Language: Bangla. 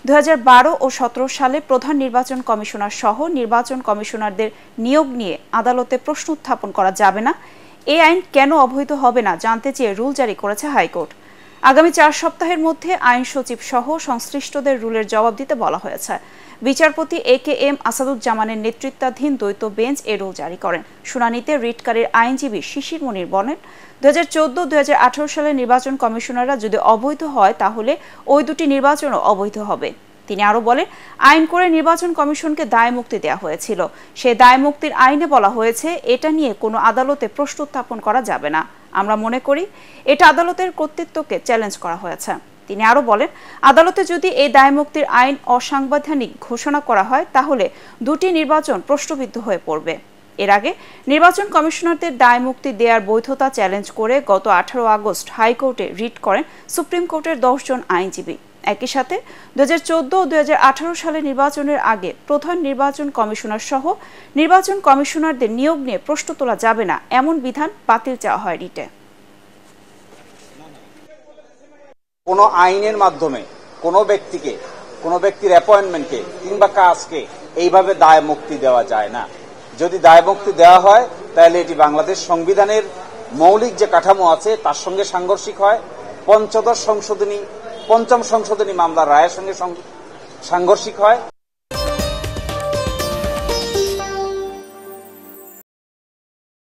2012 ও 17 সালে প্রধান নির্বাচন কমিশনার সহ নির্বাচন কমিশনারদের নিয়োগ নিয়ে আদালতে প্রশ্ন উত্থাপন করা যাবে না। এই আইন কেন অবৈধ হবে না জানতে চেয়ে রুল জারি করেছে হাইকোর্ট। আগামী 4 সপ্তাহের মধ্যে আইন সচিব সহ সংশ্লিষ্টদের রুলের জবাব দিতে বলা হয়েছে। বিচারপতি AKM আসাদুজ্জামানের নেতৃত্বাধীন দ্বৈত বেঞ্চ এ রুল জারি করেন। শুনানিতে রিটকারীর আইনজীবী শিশির মনির বলেন, 2014-2018 সালের নির্বাচন কমিশনাররা যদি অবৈধ হয় তাহলে ওই দুটি নির্বাচনও অবৈধ হবে। তিনি আরো বলেন, আইন করে নির্বাচন কমিশনকে দায় মুক্তি দেওয়া হয়েছিল। সেই দায় মুক্তির আইনে বলা হয়েছে এটা নিয়ে কোনো আদালতে প্রশ্ন উত্থাপন করা যাবে না। আমরা মনে করি এটা আদালতের কর্তৃত্বকে চ্যালেঞ্জ করা হয়েছে। তিনি আরো বলেন, আদালতে যদি এই দায় মুক্তির আইন অসাংবিধানিক ঘোষণা করা হয় তাহলে দুটি নির্বাচন প্রশ্নবিদ্ধ হয়ে পড়বে। এর আগে নির্বাচন কমিশনারদের দায় মুক্তি দেওয়ার বৈধতা চ্যালেঞ্জ করে গত 18 আগস্ট হাইকোর্টে রিট করেন সুপ্রিম কোর্টের 10 জন আইনজীবী। একই সাথে 2014 ও 2018 সালে নির্বাচনের আগে প্রধান নির্বাচন কমিশনার সহ নির্বাচন কমিশনারদের নিয়োগ নিয়ে প্রশ্ন তোলা যাবে না এমন বিধান বাতিল চাওয়া হয় রিটে। কোনো আইনের মাধ্যমে কোনো ব্যক্তির অ্যাপয়েন্টমেন্টকে কিংবা কাজকে এইভাবে দায় মুক্তি দেওয়া যায় না। যদি দায় মুক্তি দেওয়া হয় তাহলে এটি বাংলাদেশ সংবিধানের মৌলিক যে কাঠামো আছে তার সঙ্গে সাংঘর্ষিক হয়, পঞ্চম সংশোধনী মামলার রায়ের সঙ্গে সাংঘর্ষিক হয়।